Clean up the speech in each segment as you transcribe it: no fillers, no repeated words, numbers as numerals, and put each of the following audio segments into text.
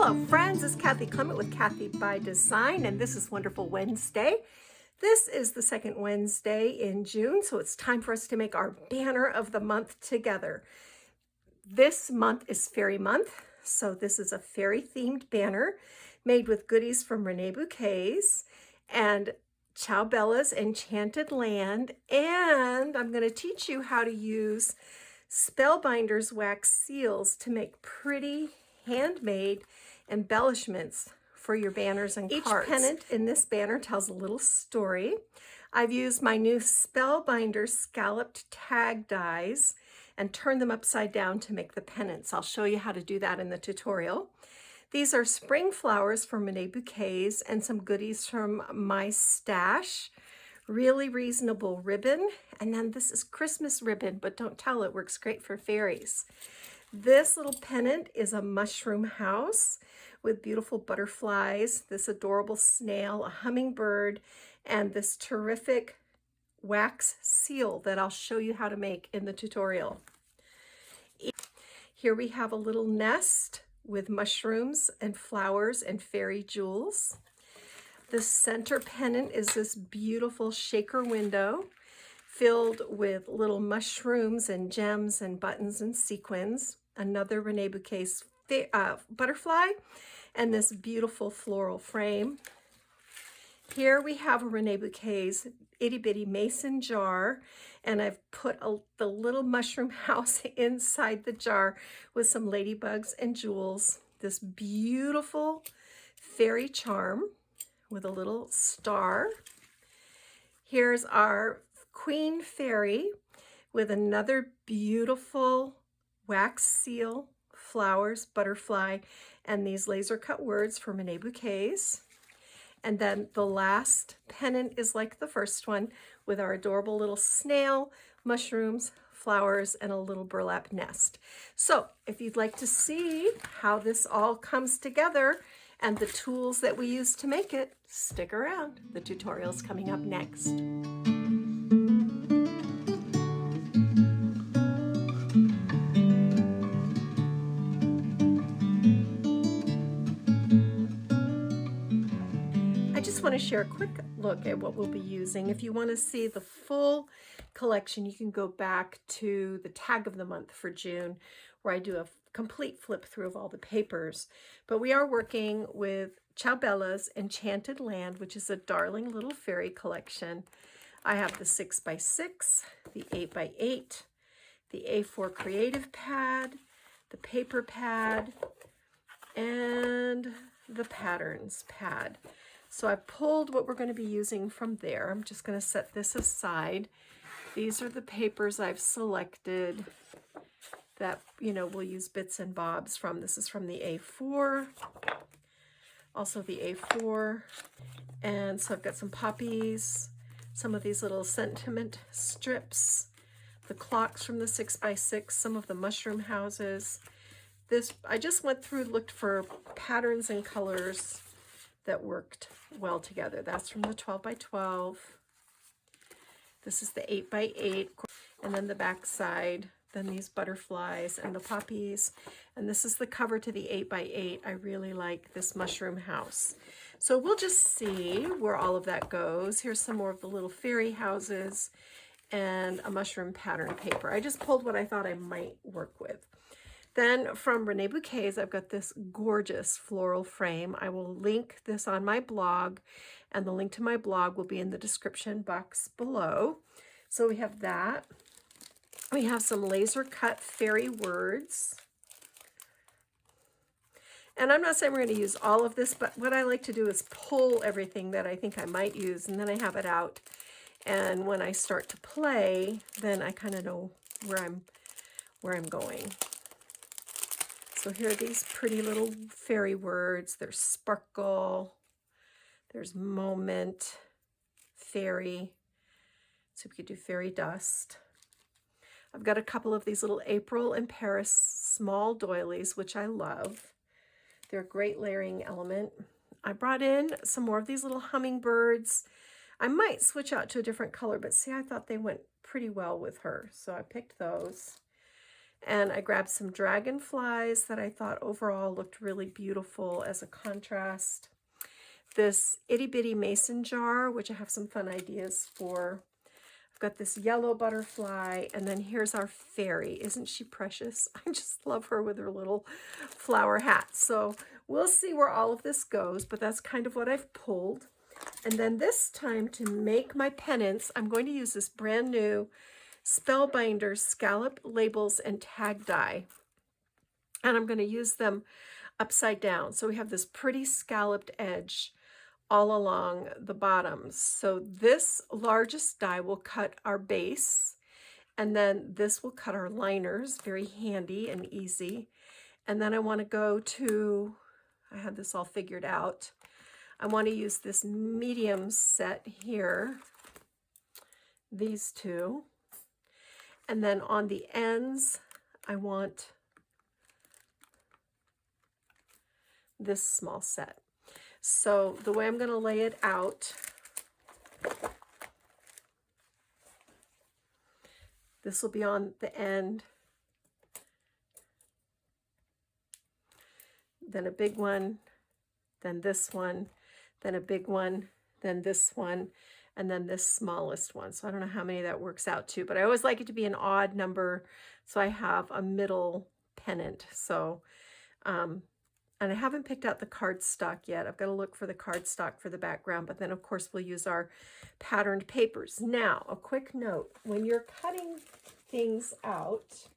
Hello friends, it's Kathy Clement with Kathy by Design, and this is Wonderful Wednesday. This is the second Wednesday in June, so it's time for us to make our banner of the month together. This month is Fairy Month, so this is a fairy themed banner made with goodies from Reneabouquets and Ciao Enchanted Land, and I'm going to teach you how to use Spellbinders wax seals to make pretty handmade embellishments for your banners and cards. Each pennant in this banner tells a little story. I've used my new Spellbinders scalloped tag dies and turned them upside down to make the pennants. I'll show you how to do that in the tutorial. These are spring flowers from Reneabouquets and some goodies from my stash. Really reasonable ribbon, and then this is Christmas ribbon, but don't tell, it works great for fairies. This little pennant is a mushroom house with beautiful butterflies, this adorable snail, a hummingbird, and this terrific wax seal that I'll show you how to make in the tutorial. Here we have a little nest with mushrooms and flowers and fairy jewels. The center pennant is this beautiful shaker window filled with little mushrooms and gems and buttons and sequins, another Reneabouquets butterfly, and this beautiful floral frame. Here we have a Reneabouquets itty bitty mason jar, and I've put the little mushroom house inside the jar with some ladybugs and jewels. This beautiful fairy charm with a little star. Here's our queen fairy with another beautiful wax seal, flowers, butterfly, and these laser cut words from Reneabouquets. And then the last pennant is like the first one with our adorable little snail, mushrooms, flowers, and a little burlap nest. So if you'd like to see how this all comes together and the tools that we use to make it, stick around. The tutorial's coming up next. I just want to share a quick look at what we'll be using. If you want to see the full collection, you can go back to the tag of the month for June, where I do a complete flip through of all the papers. But we are working with Ciao Enchanted Land, which is a darling little fairy collection. I have the 6x6, the 8x8, the A4 creative pad, the paper pad, and the patterns pad. So I pulled what we're going to be using from there. I'm just going to set this aside. These are the papers I've selected that, you know, we'll use bits and bobs from. This is from the A4, also the A4. And so I've got some poppies, some of these little sentiment strips, the clocks from the 6x6, some of the mushroom houses. This, I just went through, looked for patterns and colors that worked well together. That's from the 12x12. This is the 8x8, and then the back side, then these butterflies and the poppies. And this is the cover to the 8x8. I really like this mushroom house. So we'll just see where all of that goes. Here's some more of the little fairy houses and a mushroom pattern paper. I just pulled what I thought I might work with. Then from Reneabouquets, I've got this gorgeous floral frame. I will link this on my blog, and the link to my blog will be in the description box below. So we have that. We have some laser cut fairy words. And I'm not saying we're going to use all of this, but what I like to do is pull everything that I think I might use, and then I have it out. And when I start to play, then I kind of know where I'm going. So here are these pretty little fairy words. There's sparkle, there's moment, fairy. So we could do fairy dust. I've got a couple of these little April and Paris small doilies, which I love. They're a great layering element. I brought in some more of these little hummingbirds. I might switch out to a different color, but see, I thought they went pretty well with her, so I picked those. And I grabbed some dragonflies that I thought overall looked really beautiful as a contrast. This itty bitty mason jar, which I have some fun ideas for. I've got this yellow butterfly, and then here's our fairy. Isn't she precious? I just love her with her little flower hat. So we'll see where all of this goes, but that's kind of what I've pulled. And then this time, to make my pennants, I'm going to use this brand new Spellbinders scallop labels and tag die. And I'm going to use them upside down. So we have this pretty scalloped edge all along the bottoms. So this largest die will cut our base, and then this will cut our liners, very handy and easy. And then I want to go to, I had this all figured out. I want to use this medium set here, these two. And then on the ends, I want this small set. So the way I'm going to lay it out, this will be on the end, then a big one, then this one, then a big one, then this one, and then this smallest one. So I don't know how many that works out to, but I always like it to be an odd number so I have a middle pennant. So, and I haven't picked out the cardstock yet. I've got to look for the cardstock for the background, but then of course we'll use our patterned papers. Now, a quick note, when you're cutting things out,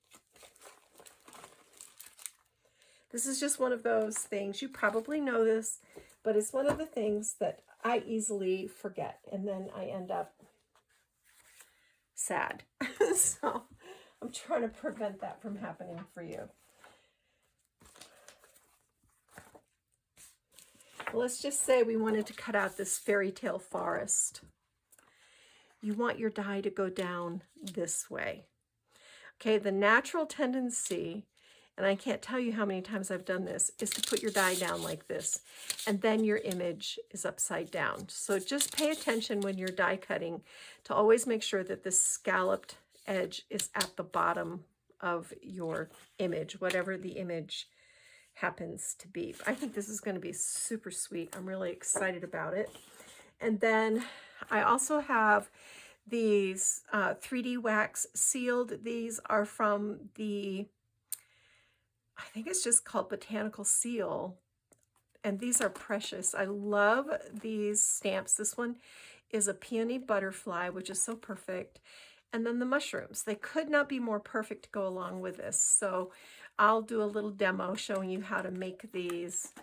this is just one of those things, you probably know this, but it's one of the things that I easily forget, and then I end up sad. So I'm trying to prevent that from happening for you. Let's just say we wanted to cut out this fairy tale forest. You want your die to go down this way. Okay, the natural tendency, and I can't tell you how many times I've done this, is to put your die down like this, and then your image is upside down. So just pay attention when you're die cutting to always make sure that this scalloped edge is at the bottom of your image, whatever the image happens to be. I think this is going to be super sweet. I'm really excited about it. And then I also have these 3D wax sealed. These are from the, I think it's just called Botanical Seal, and these are precious. I love these stamps. This one is a peony butterfly, which is so perfect, and then the mushrooms. They could not be more perfect to go along with this. So I'll do a little demo showing you how to make these.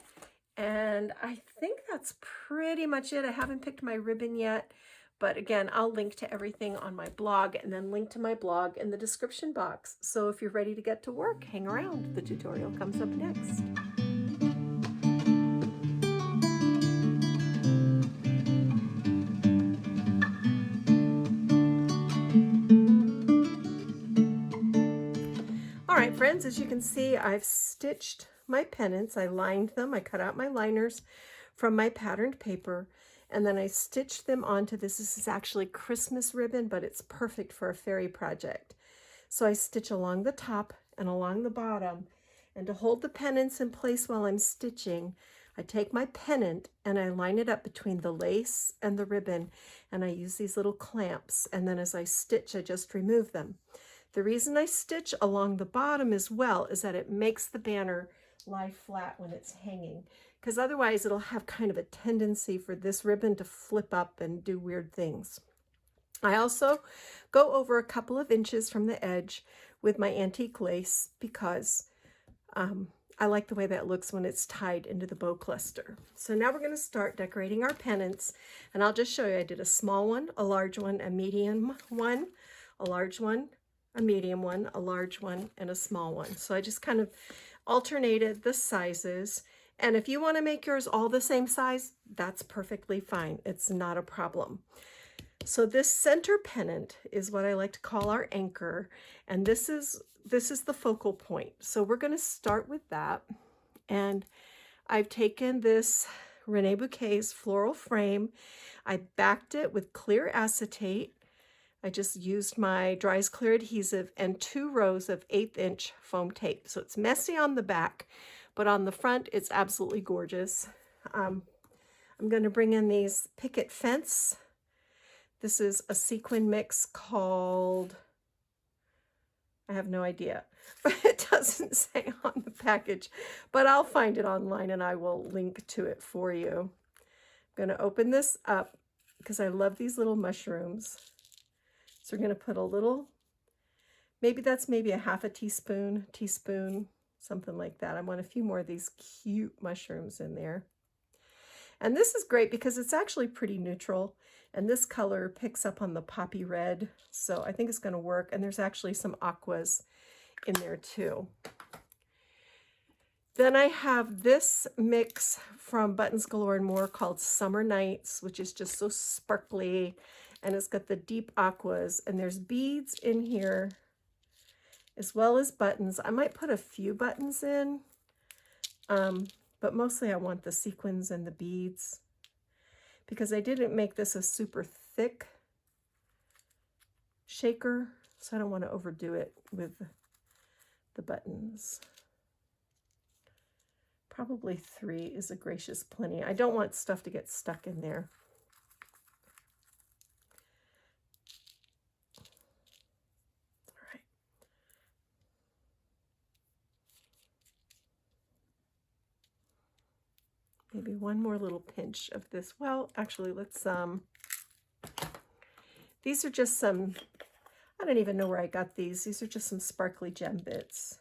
And I think that's pretty much it. I haven't picked my ribbon yet, but again, I'll link to everything on my blog, and then link to my blog in the description box. So if you're ready to get to work, hang around. The tutorial comes up next. All right, friends, as you can see, I've stitched my pennants. I lined them. I cut out my liners from my patterned paper, and then I stitched them onto this. This is actually Christmas ribbon, but it's perfect for a fairy project. So I stitch along the top and along the bottom, and to hold the pennants in place while I'm stitching, I take my pennant and I line it up between the lace and the ribbon, and I use these little clamps, and then as I stitch, I just remove them. The reason I stitch along the bottom as well is that it makes the banner lie flat when it's hanging, because otherwise it'll have kind of a tendency for this ribbon to flip up and do weird things. I also go over a couple of inches from the edge with my antique lace because I like the way that looks when it's tied into the bow cluster. So now we're going to start decorating our pennants, and I'll just show you. I did a small one, a large one, a medium one, a large one, a medium one, a large one, and a small one. So I just kind of alternated the sizes. And if you want to make yours all the same size, that's perfectly fine. It's not a problem. So this center pennant is what I like to call our anchor, and this is the focal point. So we're going to start with that. And I've taken this Reneabouquets floral frame. I backed it with clear acetate. I just used my Dries Clear adhesive and 2 rows of 1/8" foam tape. So it's messy on the back, but on the front, it's absolutely gorgeous. I'm going to bring in these picket fence. This is a sequin mix called, I have no idea, but it doesn't say on the package, but I'll find it online and I will link to it for you. I'm going to open this up because I love these little mushrooms. So we're going to put a little, maybe a 1/2 teaspoon, something like that. I want a few more of these cute mushrooms in there. And this is great because it's actually pretty neutral. And this color picks up on the poppy red. So I think it's going to work. And there's actually some aquas in there too. Then I have this mix from Buttons Galore and More called Summer Nights, which is just so sparkly. And it's got the deep aquas. And there's beads in here as well as buttons. I might put a few buttons in. But mostly I want the sequins and the beads because I didn't make this a super thick shaker, so I don't want to overdo it with the buttons. Probably 3 is a gracious plenty. I don't want stuff to get stuck in there. Maybe one more little pinch of this. Well, actually, let's, these are just some, I don't even know where I got these. These are just some sparkly gem bits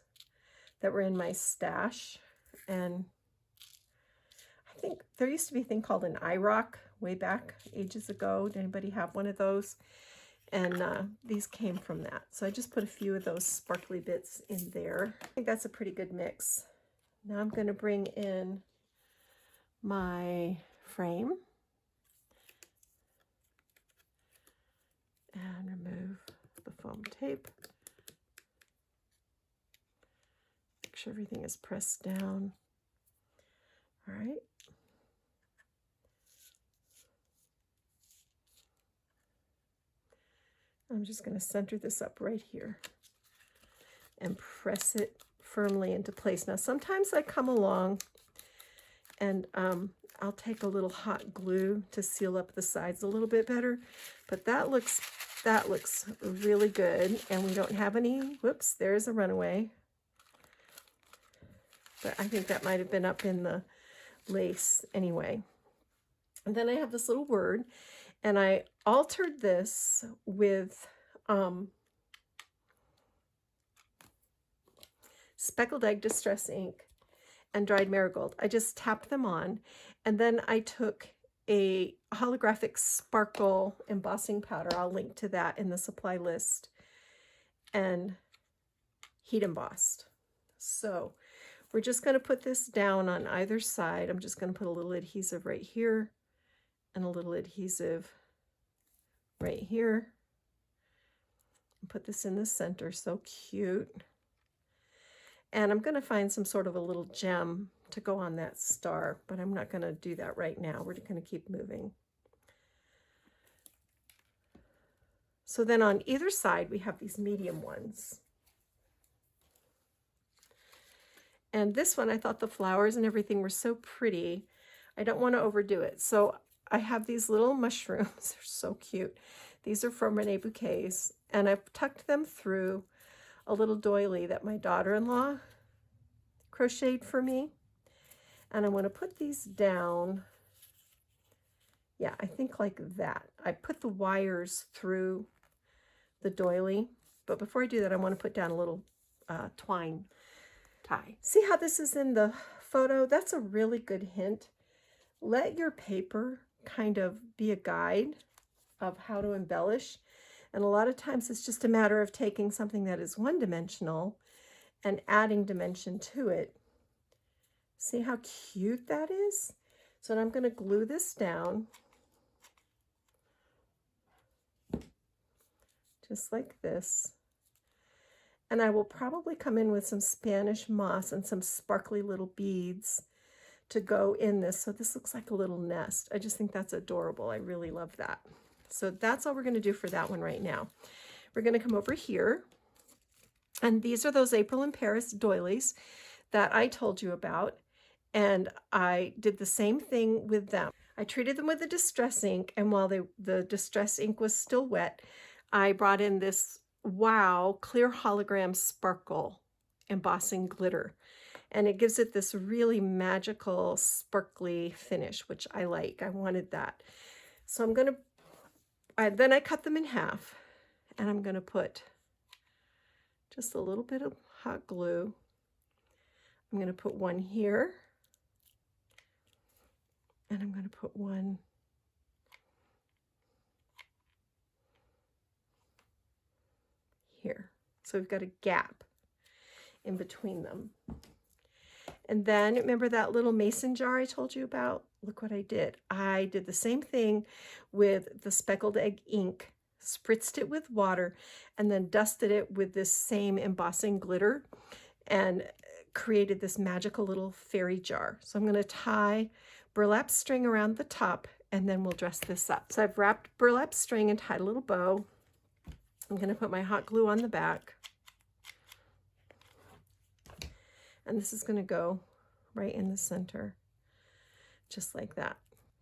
that were in my stash. And I think there used to be a thing called an eye rock way back ages ago. Did anybody have one of those? And these came from that. So I just put a few of those sparkly bits in there. I think that's a pretty good mix. Now I'm going to bring in my frame and remove the foam tape. Make sure everything is pressed down. All right. I'm just going to center this up right here and press it firmly into place. Now, sometimes I come along and I'll take a little hot glue to seal up the sides a little bit better, but that looks really good. And we don't have any, whoops, there's a runaway. But I think that might have been up in the lace anyway. And then I have this little word, and I altered this with Speckled Egg Distress ink and dried marigold. I just tapped them on, and then I took a holographic sparkle embossing powder, I'll link to that in the supply list, and heat embossed. So we're just going to put this down on either side. I'm just going to put a little adhesive right here and a little adhesive right here. And put this in the center, so cute. And I'm going to find some sort of a little gem to go on that star, but I'm not going to do that right now. We're going to keep moving. So then on either side, we have these medium ones. And this one, I thought the flowers and everything were so pretty. I don't want to overdo it. So I have these little mushrooms. They're so cute. These are from Reneabouquets, and I've tucked them through a little doily that my daughter-in-law crocheted for me. And I want to put these down. Yeah, I think like that. I put the wires through the doily, but before I do that, I want to put down a little twine tie. See how this is in the photo? That's a really good hint. Let your paper kind of be a guide of how to embellish. And a lot of times it's just a matter of taking something that is one-dimensional and adding dimension to it. See how cute that is? So I'm going to glue this down. Just like this. And I will probably come in with some Spanish moss and some sparkly little beads to go in this. So this looks like a little nest. I just think that's adorable. I really love that. So that's all we're going to do for that one right now. We're going to come over here, and these are those April in Paris doilies that I told you about, and I did the same thing with them. I treated them with a distress ink, and while the distress ink was still wet, I brought in this Wow clear hologram sparkle embossing glitter, and it gives it this really magical sparkly finish, which I like. I wanted that. So I'm going to, then I cut them in half, and I'm going to put just a little bit of hot glue. I'm going to put one here, and I'm going to put one here. So we've got a gap in between them. And then remember that little mason jar I told you about? Look what I did. I did the same thing with the speckled egg ink, spritzed it with water, and then dusted it with this same embossing glitter and created this magical little fairy jar. So I'm going to tie burlap string around the top, and then we'll dress this up. So I've wrapped burlap string and tied a little bow. I'm going to put my hot glue on the back. And this is going to go right in the center, just like that.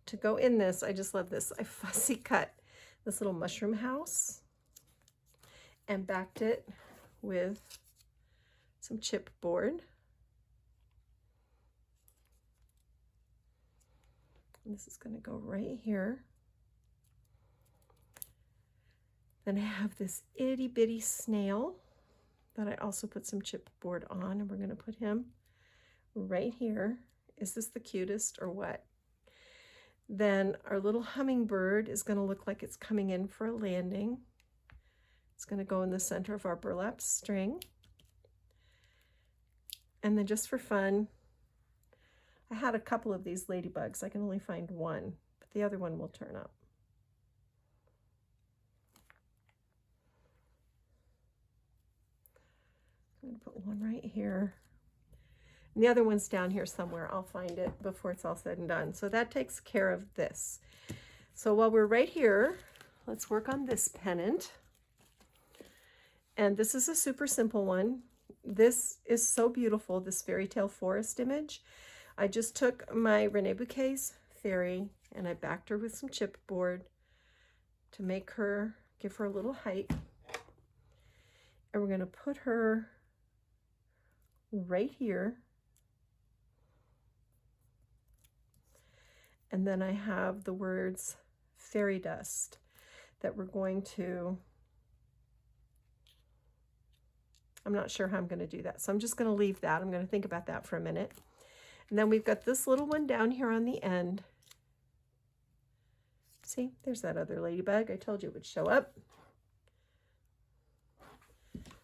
To go in this, I just love this. I fussy cut this little mushroom house and backed it with some chipboard. And this is going to go right here. Then I have this itty bitty snail that I also put some chipboard on, and we're going to put him right here. Is this the cutest or what? Then our little hummingbird is going to look like it's coming in for a landing. It's going to go in the center of our burlap string. And then just for fun, I had a couple of these ladybugs. I can only find one, but the other one will turn up. I'm going to put one right here. And the other one's down here somewhere. I'll find it before it's all said and done. So that takes care of this. So while we're right here, let's work on this pennant. And this is a super simple one. This is so beautiful, this fairy tale forest image. I just took my Reneabouquets fairy and I backed her with some chipboard to make her, give her a little height. And we're going to put her right here. And then I have the words fairy dust that we're going to, I'm not sure how I'm going to do that. So I'm just going to leave that. I'm going to think about that for a minute. And then we've got this little one down here on the end. See, there's that other ladybug. I told you it would show up.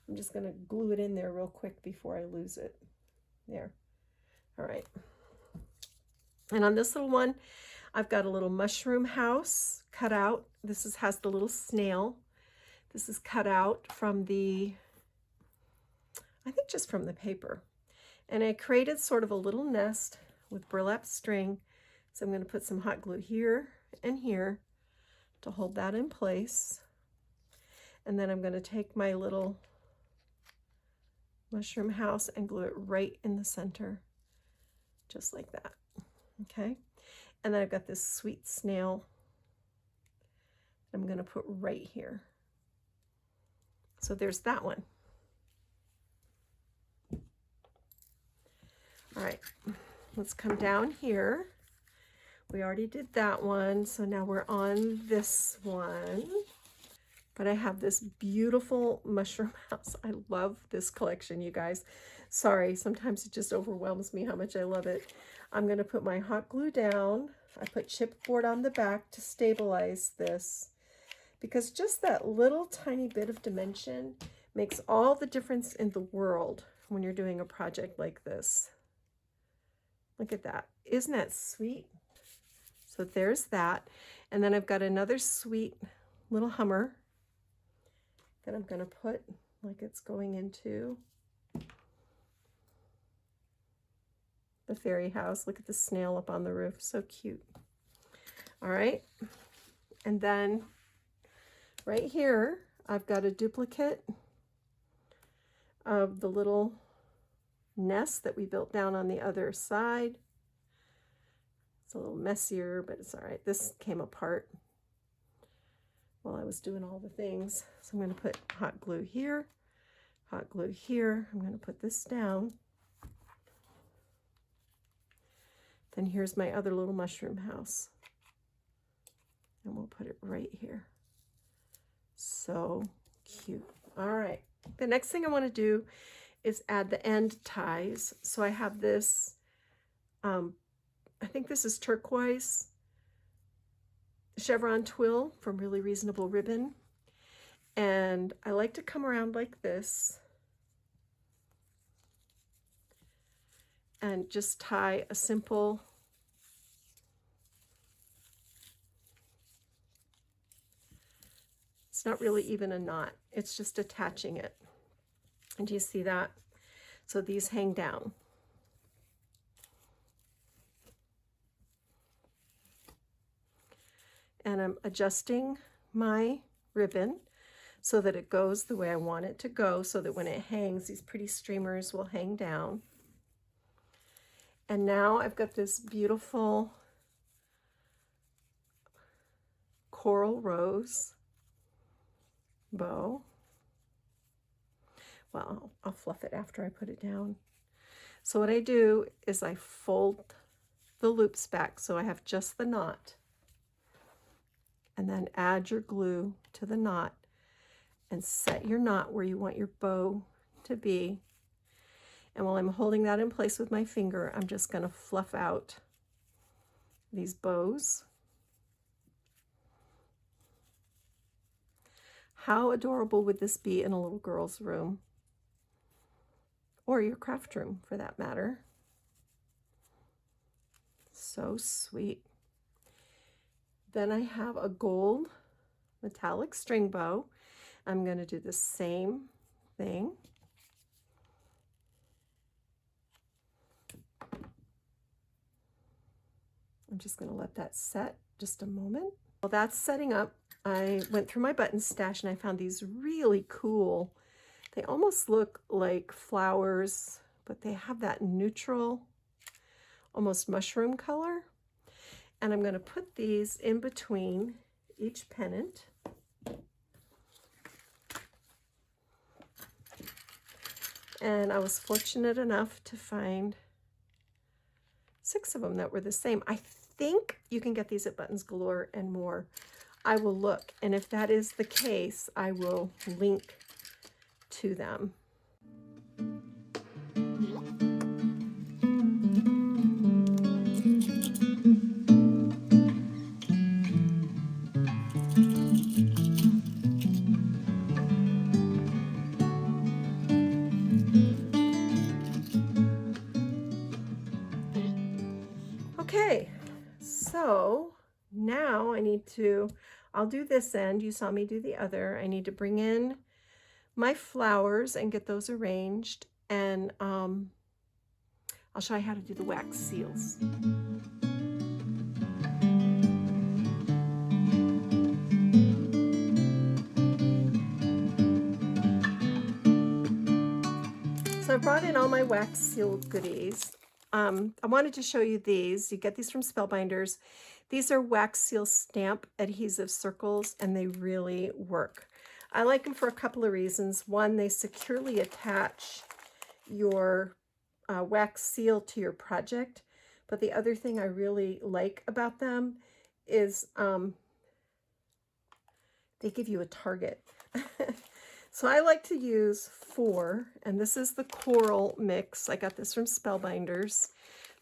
I'm just going to glue it in there real quick before I lose it. There. All right. And on this little one, I've got a little mushroom house cut out. This has the little snail. This is cut out from the, I think just from the paper. And I created sort of a little nest with burlap string. So I'm going to put some hot glue here and here to hold that in place. And then I'm going to take my little mushroom house and glue it right in the center, just like that. Okay. And then I've got this sweet snail I'm going to put right here. So there's that one. All right, let's come down here. We already did that one, so now we're on this one. But I have this beautiful mushroom house. I love this collection, you guys. Sorry, sometimes it just overwhelms me how much I love it. I'm going to put my hot glue down. I put chipboard on the back to stabilize this, because just that little tiny bit of dimension makes all the difference in the world when you're doing a project like this. Look at that. Isn't that sweet? So there's that. And then I've got another sweet little hummer that I'm going to put like it's going into the fairy house. Look at the snail up on the roof. So cute. All right. And then Right here, I've got a duplicate of the little nest that we built down on the other side. It's a little messier, but it's all right. This came apart while I was doing all the things. So I'm going to put hot glue here, hot glue here. I'm going to put this down. Then here's my other little mushroom house. And we'll put it right here. So cute. All right. The next thing I want to do is add the end ties. So I have this, I think this is turquoise chevron twill from Really Reasonable Ribbon. And I like to come around like this and just tie a simple it's not really even a knot, it's just attaching it. And do you see that? So these hang down. And I'm adjusting my ribbon so that it goes the way I want it to go, so that when it hangs, these pretty streamers will hang down. And now I've got this beautiful coral rose bow. Well, I'll fluff it after I put it down. So what I do is I fold the loops back so I have just the knot, and then add your glue to the knot and set your knot where you want your bow to be. And while I'm holding that in place with my finger, I'm just going to fluff out these bows. How adorable would this be in a little girl's room? Or your craft room, for that matter. So sweet. Then I have a gold metallic string bow. I'm going to do the same thing. I'm just going to let that set just a moment. While that's setting up, I went through my button stash and I found these really cool. They almost look like flowers, but they have that neutral, almost mushroom color. And I'm going to put these in between each pennant. And I was fortunate enough to find 6 of them that were the same. I think you can get these at Buttons Galore and more. I will look, and if that is the case, I will link to them. Okay, so now I need to, I'll do this end, you saw me do the other. I need to bring in my flowers and get those arranged, and I'll show you how to do the wax seals. So I brought in all my wax seal goodies. I wanted to show you these. You get these from Spellbinders. These are wax seal stamp adhesive circles, and they really work. I like them for a couple of reasons. One, they securely attach your wax seal to your project. But the other thing I really like about them is they give you a target. So I like to use 4, and this is the coral mix. I got this from Spellbinders.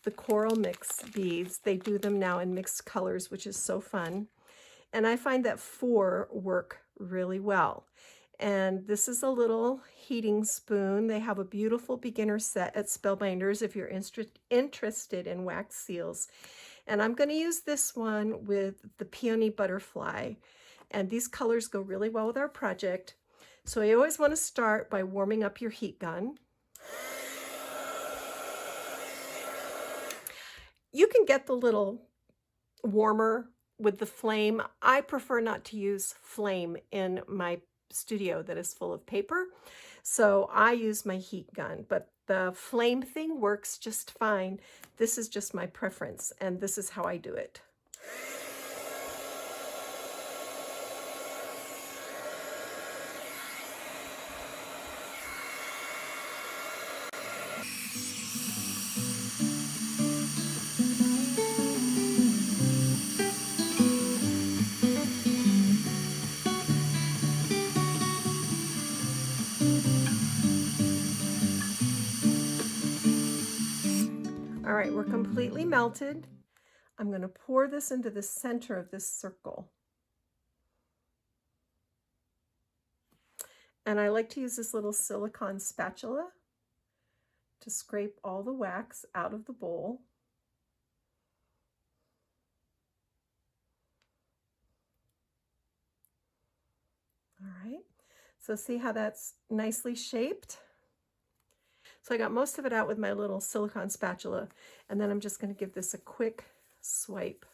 The coral mix beads. They do them now in mixed colors, which is so fun. And I find that 4 work really well. And this is a little heating spoon. They have a beautiful beginner set at Spellbinders if you're interested in wax seals. And I'm going to use this one with the Peony Butterfly. And these colors go really well with our project. So you always want to start by warming up your heat gun. You can get the little warmer with the flame. I prefer not to use flame in my studio that is full of paper, so I use my heat gun, but the flame thing works just fine. This is just my preference, and this is how I do it. All right, we're completely melted. I'm going to pour this into the center of this circle. And I like to use this little silicone spatula to scrape all the wax out of the bowl. All right, so see how that's nicely shaped? So I got most of it out with my little silicone spatula, and then I'm just going to give this a quick swipe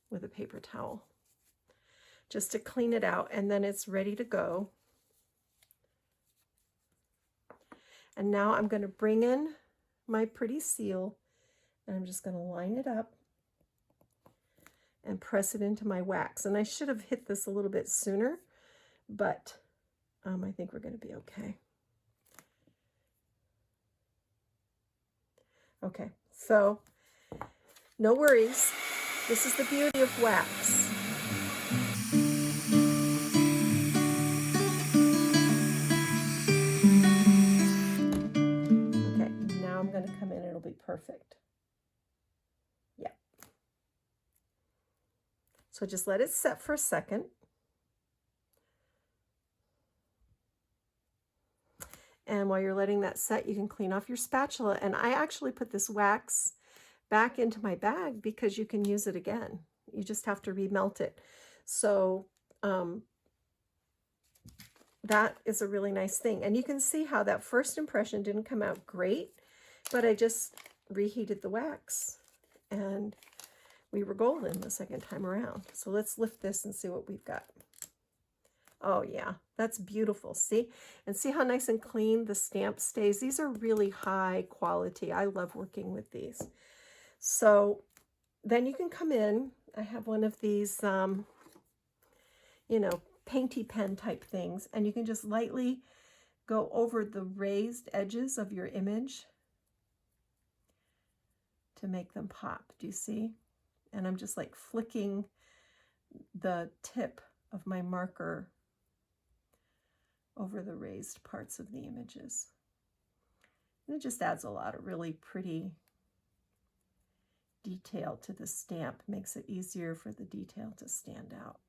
with a paper towel just to clean it out, and then it's ready to go. And now I'm going to bring in my pretty seal, and I'm just going to line it up and press it into my wax. And I should have hit this a little bit sooner, but I think we're going to be okay. Okay, so no worries. This is the beauty of wax. Okay, now I'm going to come in. It'll be perfect. Yeah. So just let it set for a second. And while you're letting that set, you can clean off your spatula. And I actually put this wax back into my bag because you can use it again. You just have to remelt it. So that is a really nice thing. And you can see how that first impression didn't come out great, but I just reheated the wax and we were golden the second time around. So let's lift this and see what we've got. Oh yeah, that's beautiful. See? And see how nice and clean the stamp stays? These are really high quality. I love working with these. So then you can come in. I have one of these, you know, painty pen type things, and you can just lightly go over the raised edges of your image to make them pop. Do you see? And I'm just like flicking the tip of my marker over the raised parts of the images. And it just adds a lot of really pretty detail to the stamp, makes it easier for the detail to stand out.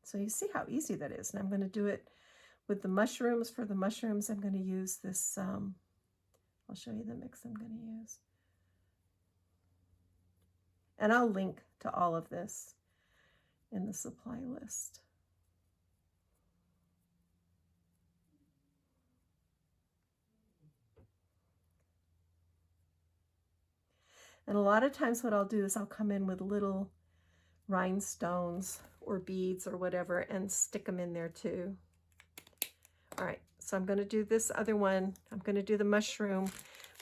So you see how easy that is. And I'm going to do it with the mushrooms. For the mushrooms, I'm going to use this, I'll show you the mix I'm going to use. And I'll link to all of this in the supply list. And a lot of times what I'll do is I'll come in with little rhinestones or beads or whatever and stick them in there too. All right, so I'm going to do this other one. I'm going to do the mushroom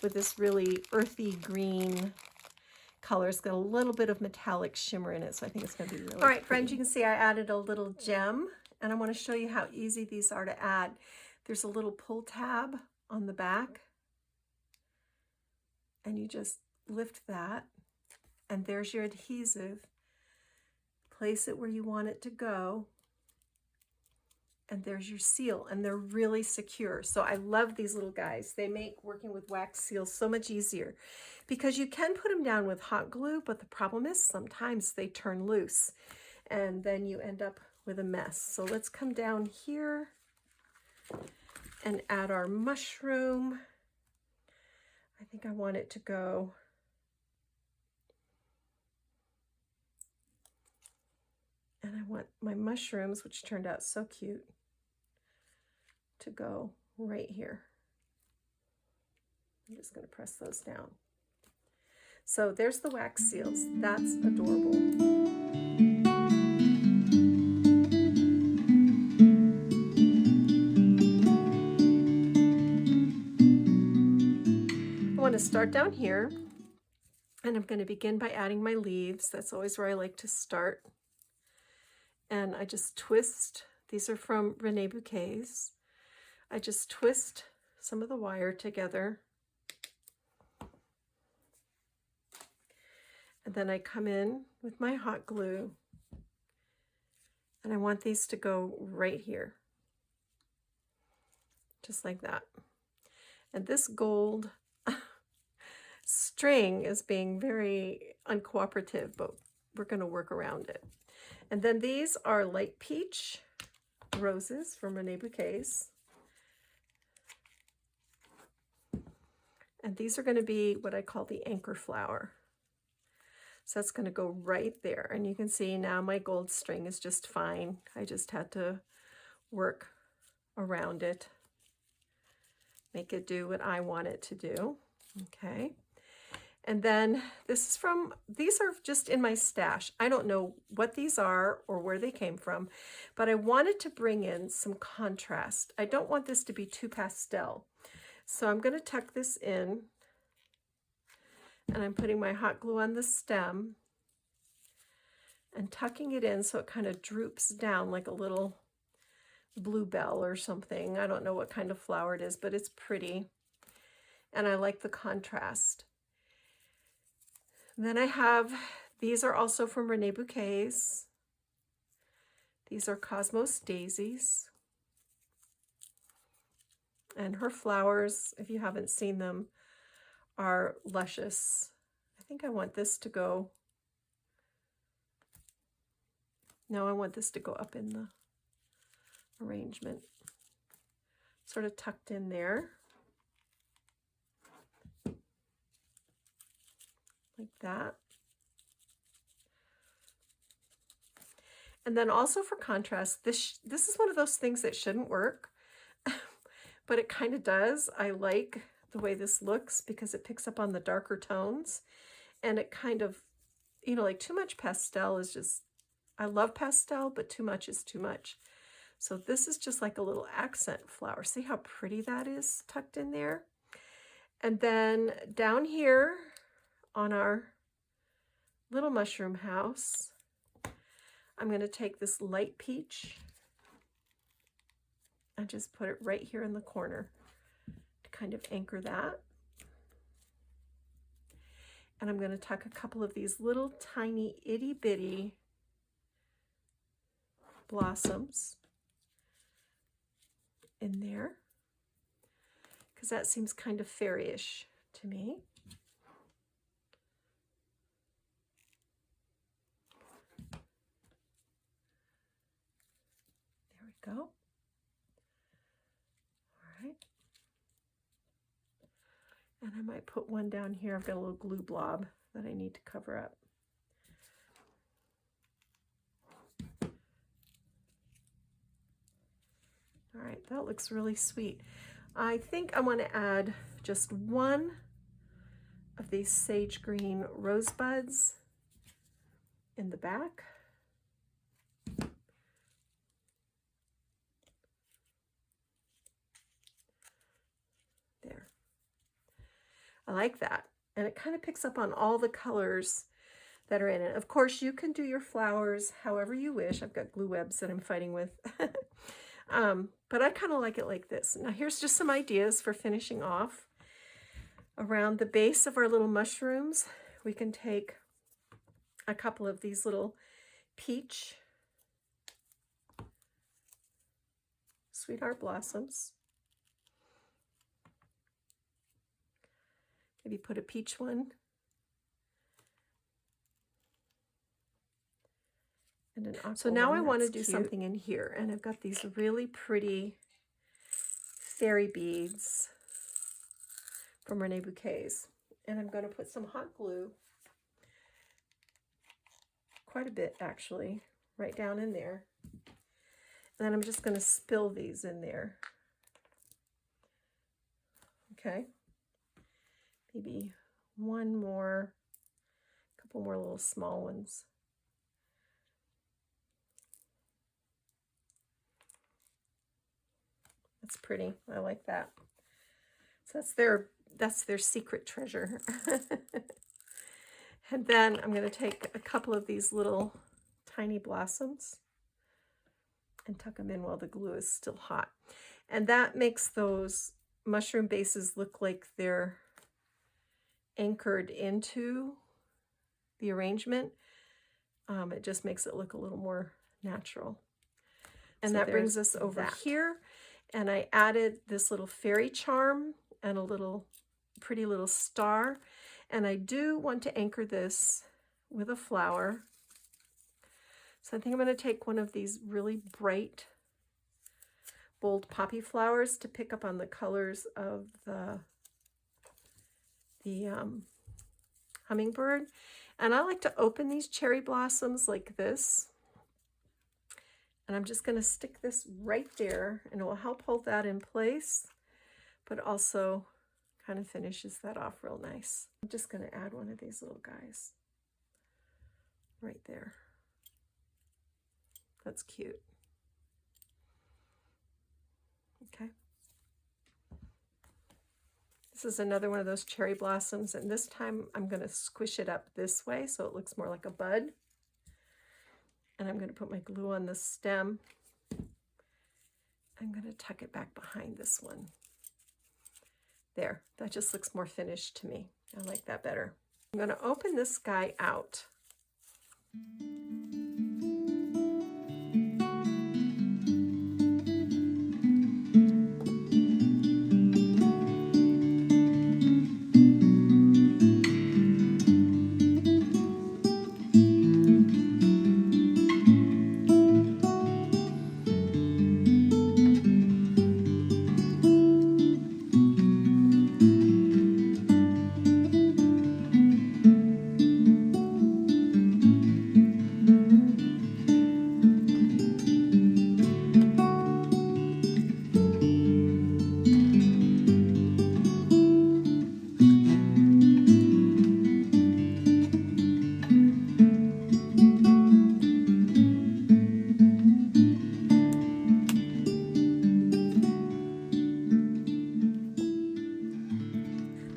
with this really earthy green color. It's got a little bit of metallic shimmer in it, so I think it's going to be really All right, friends, you can see I added a little gem, and I want to show you how easy these are to add. There's a little pull tab on the back, and you just lift that, and there's your adhesive. Place it where you want it to go, and there's your seal, and they're really secure. So I love these little guys. They make working with wax seals so much easier because you can put them down with hot glue, but the problem is sometimes they turn loose and then you end up with a mess. So let's come down here and add our mushroom. I think I want it to go and I want my mushrooms, which turned out so cute, to go right here. I'm just going to press those down. So there's the wax seals. That's adorable. I want to start down here, and I'm going to begin by adding my leaves. That's always where I like to start. And I just twist. These are from Reneabouquets. I just twist some of the wire together. And then I come in with my hot glue, and I want these to go right here, just like that. And this gold string is being very uncooperative, but we're going to work around it. And then these are light peach roses from Reneabouquets. And these are going to be what I call the anchor flower. So that's going to go right there. And you can see now my gold string is just fine. I just had to work around it, make it do what I want it to do. Okay. And then these are just in my stash. I don't know what these are or where they came from, but I wanted to bring in some contrast. I don't want this to be too pastel. So I'm going to tuck this in, and I'm putting my hot glue on the stem and tucking it in so it kind of droops down like a little bluebell or something. I don't know what kind of flower it is, but it's pretty. And I like the contrast. And then I have, these are also from Reneabouquets. These are Cosmos daisies. And her flowers, if you haven't seen them, are luscious. I think I want this to go, no, I want this to go up in the arrangement, sort of tucked in there, like that. And then also for contrast, this is one of those things that shouldn't work, but it kind of does. I like the way this looks because it picks up on the darker tones, and it kind of, you know, like too much pastel is just, I love pastel, but too much is too much. So this is just like a little accent flower. See how pretty that is tucked in there? And then down here on our little mushroom house, I'm going to take this light peach and just put it right here in the corner to kind of anchor that. And I'm going to tuck a couple of these little tiny itty bitty blossoms in there, because that seems kind of fairyish to me. There we go. All right. And I might put one down here. I've got a little glue blob that I need to cover up. All right, that looks really sweet. I think I want to add just one of these sage green rosebuds in the back. There. I like that. And it kind of picks up on all the colors that are in it. Of course, you can do your flowers however you wish. I've got glue webs that I'm fighting with. But I kind of like it like this. Now here's just some ideas for finishing off. Around the base of our little mushrooms, we can take a couple of these little peach sweetheart blossoms. Maybe put a peach one. And an aqua. So now I want to do something in here, and I've got these really pretty fairy beads from Reneabouquets, and I'm going to put some hot glue, quite a bit actually, right down in there. And then I'm just going to spill these in there. Okay. Maybe one more couple more little small ones. That's pretty. I like that. So that's their secret treasure. And then I'm going to take a couple of these little tiny blossoms and tuck them in while the glue is still hot. And that makes those mushroom bases look like they're anchored into the arrangement. It just makes it look a little more natural. And so that brings us over here. And I added this little fairy charm and a little pretty little star. And I do want to anchor this with a flower. So I think I'm going to take one of these really bright, bold poppy flowers to pick up on the colors of the hummingbird. And I like to open these cherry blossoms like this. And I'm just going to stick this right there, and it will help hold that in place, but also kind of finishes that off real nice. I'm just going to add one of these little guys right there. That's cute. Okay. This is another one of those cherry blossoms, and this time I'm going to squish it up this way so it looks more like a bud. And I'm going to put my glue on the stem. I'm going to tuck it back behind this one. There, that just looks more finished to me. I like that better. I'm going to open this guy out.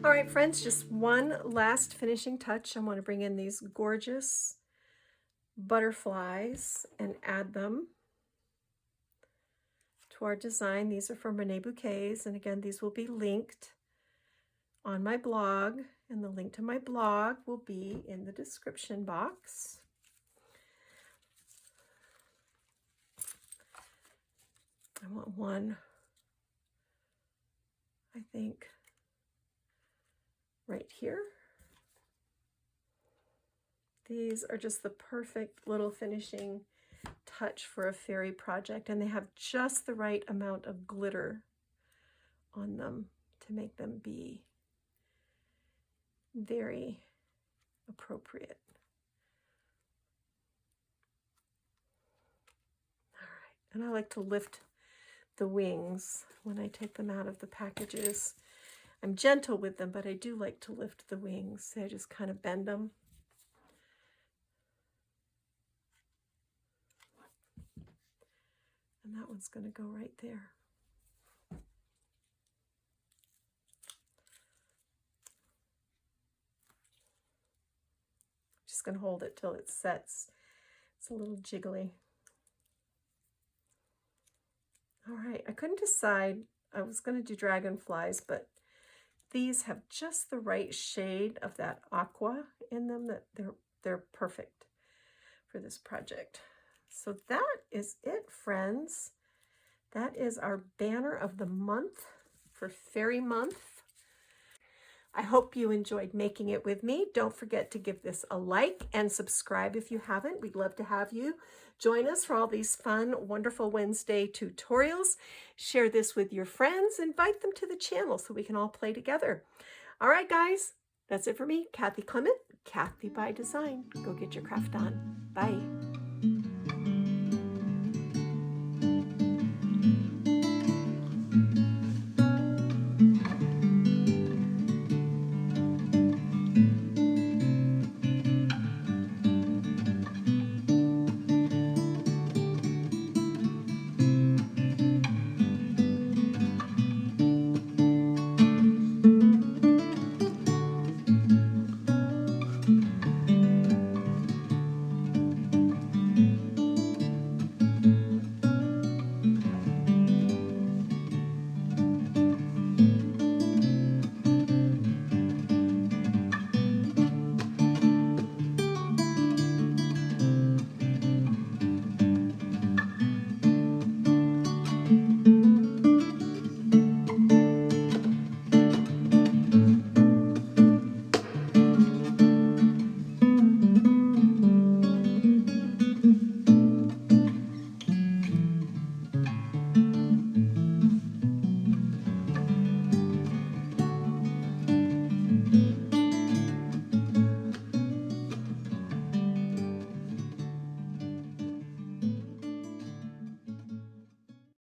All right, friends, just one last finishing touch. I want to bring in these gorgeous butterflies and add them to our design. These are from Reneabouquets, and again, these will be linked on my blog, and the link to my blog will be in the description box. I want one, I think, right here. These are just the perfect little finishing touch for a fairy project, and they have just the right amount of glitter on them to make them be very appropriate. All right, and I like to lift the wings when I take them out of the packages. I'm gentle with them, but I do like to lift the wings. I just kind of bend them. And that one's going to go right there. Just going to hold it till it sets. It's a little jiggly. All right, I couldn't decide. I was going to do dragonflies, but these have just the right shade of that aqua in them that they're perfect for this project. So that is it, friends. That is our banner of the month for Fairy Month. I hope you enjoyed making it with me. Don't forget to give this a like and subscribe if you haven't. We'd love to have you join us for all these fun, wonderful Wednesday tutorials. Share this with your friends. Invite them to the channel so we can all play together. All right, guys, that's it for me. Kathy Clement, Kathy by Design. Go get your craft on. Bye.